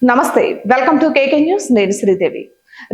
నమస్తే, welcome to KK news. నేను శ్రీదేవి.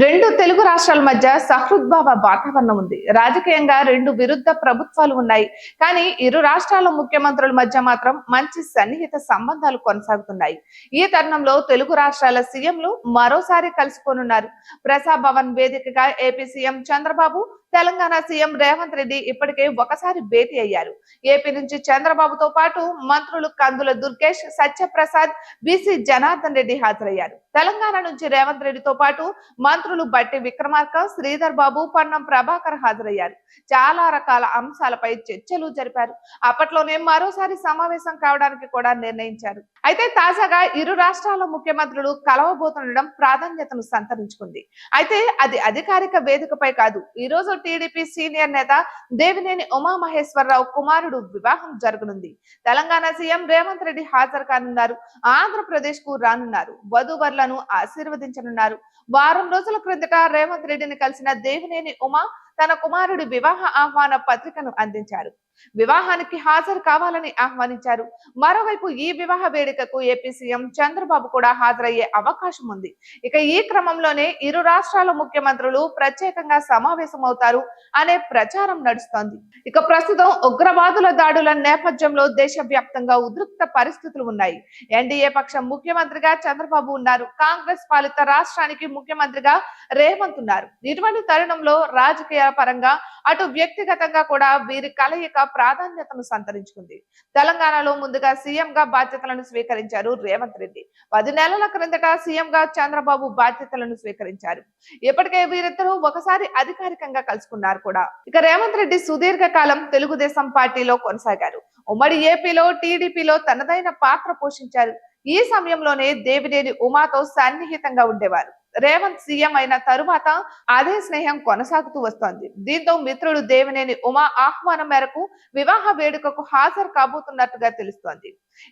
రెండు తెలుగు రాష్ట్రాల మధ్య సహృద్భావ వాతావరణం ఉంది. రాజకీయంగా రెండు విరుద్ధ ప్రభుత్వాలు ఉన్నాయి. కానీ ఇరు రాష్ట్రాల ముఖ్యమంత్రుల మధ్య మాత్రం మంచి సన్నిహిత సంబంధాలు కొనసాగుతున్నాయి. ఈ తరుణంలో తెలుగు రాష్ట్రాల సీఎంలు మరోసారి కలుసుకోనున్నారు. ప్రజాభవన్ వేదికగా AP CM Chandrababu, Telangana CM Revanth Reddy ఇప్పటికే ఒకసారి భేటీ అయ్యారు. ఏపీ నుంచి చంద్రబాబుతో పాటు మంత్రులు కందుల దుర్గేష్, సత్యప్రసాద్, బీసీ జనార్దన్ రెడ్డి హాజరయ్యారు. తెలంగాణ నుంచి రేవంత్ రెడ్డితో పాటు మంత్రులు బట్టి విక్రమార్క, శ్రీధర్ బాబు, పొన్నం ప్రభాకర్ హాజరయ్యారు. చాలా రకాల అంశాలపై చర్చలు జరిపారు. అప్పట్లోనే మరోసారి సమావేశం కావడానికి కూడా నిర్ణయించారు. అయితే తాజాగా ఇరు రాష్ట్రాల ముఖ్యమంత్రులు కలవబోతుండడం ప్రాధాన్యతను సంతరించుకుంది. అయితే అది అధికారిక వేదికపై కాదు. ఈ రోజు టీడీపీ సీనియర్ నేత దేవినేని ఉమామహేశ్వరరావు కుమారుడు వివాహం జరగనుంది. తెలంగాణ సీఎం రేవంత్ రెడ్డి హాజరు కానున్నారు. ఆంధ్రప్రదేశ్ కు రానున్నారు. వధూవరులను ఆశీర్వదించనున్నారు. వారం రోజుల క్రిందట రేవంత్ రెడ్డిని కలిసిన దేవినేని ఉమా తన కుమారుడి వివాహ ఆహ్వాన పత్రికను అందించారు. వివాహానికి హాజరు కావాలని ఆహ్వానించారు. మరోవైపు ఈ వివాహ వేడుకకు ఏపీ సీఎం చంద్రబాబు కూడా హాజరయ్యే అవకాశం ఉంది. ఇక ఈ క్రమంలోనే ఇరు రాష్ట్రాల ముఖ్యమంత్రులు ప్రత్యేకంగా సమావేశమవుతారు అనే ప్రచారం నడుస్తోంది. ఇక ప్రస్తుతం ఉగ్రవాదుల దాడుల నేపథ్యంలో దేశవ్యాప్తంగా ఉద్రిక్త పరిస్థితులు ఉన్నాయి. ఎన్డీఏ పక్షం ముఖ్యమంత్రిగా చంద్రబాబు ఉన్నారు. కాంగ్రెస్ పాలిత రాష్ట్రానికి ముఖ్యమంత్రిగా రేవంత్ ఉన్నారు. ఇటువంటి తరుణంలో రాజకీయ పరంగా అటు వ్యక్తిగతంగా కూడా వీరి కలయిక ప్రాధాన్యతను సంతరించుకుంది. తెలంగాణలో ముందుగా సీఎం గా బాధ్యతలను స్వీకరించారు రేవంత్ రెడ్డి. 10 నెలల క్రిందట సీఎం గా చంద్రబాబు బాధ్యతలను స్వీకరించారు. ఇప్పటికే వీరిద్దరూ ఒకసారి అధికారికంగా కలుసుకున్నారు కూడా. ఇక రేవంత్ రెడ్డి సుదీర్ఘ కాలం తెలుగుదేశం పార్టీలో కొనసాగారు. ఉమ్మడి ఏపీలో టీడీపీలో తనదైన పాత్ర పోషించారు. ఈ సమయంలోనే దేవినేని ఉమాతో సన్నిహితంగా ఉండేవారు. రేవంత్ సీఎం అయిన తరువాత అదే స్నేహం కొనసాగుతూ వస్తోంది. దీంతో మిత్రుడు దేవినేని ఉమా ఆహ్వానం మేరకు వివాహ వేడుకకు హాజరు కాబోతున్నట్టుగా తెలుస్తోంది.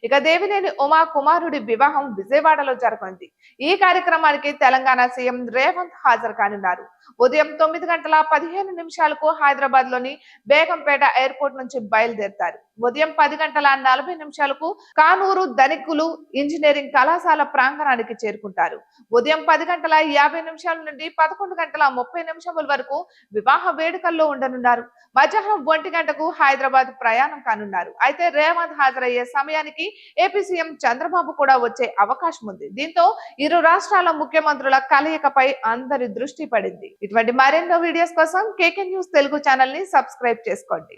ఇక దేవినేని ఉమా కుమారుడి వివాహం విజయవాడలో జరగనుంది. ఈ కార్యక్రమానికి తెలంగాణ సీఎం రేవంత్ హాజరు కానున్నారు. ఉదయం 9:15 హైదరాబాద్ లోని బేగంపేట ఎయిర్పోర్ట్ నుంచి బయలుదేరుతారు. ఉదయం 10:40 కానూరు ధనికులు ఇంజనీరింగ్ కళాశాల ప్రాంగణానికి చేరుకుంటారు. ఉదయం 10:50 నుండి 11:30 వరకు వివాహ వేడుకల్లో ఉండనున్నారు. మధ్యాహ్నం 1 గంటకు హైదరాబాద్ ప్రయాణం కానున్నారు. అయితే రేవంత్ హాజరయ్యే సమయానికి ఏపీ సీఎం చంద్రబాబు కూడా వచ్చే అవకాశం ఉంది. దీంతో ఇరు రాష్ట్రాల ముఖ్యమంత్రుల కలయికపై అందరి దృష్టి పడింది. ఇటువంటి మరెన్నో వీడియోస్ కోసం కేకే న్యూస్ తెలుగు ఛానల్ ని సబ్స్క్రైబ్ చేసుకోండి.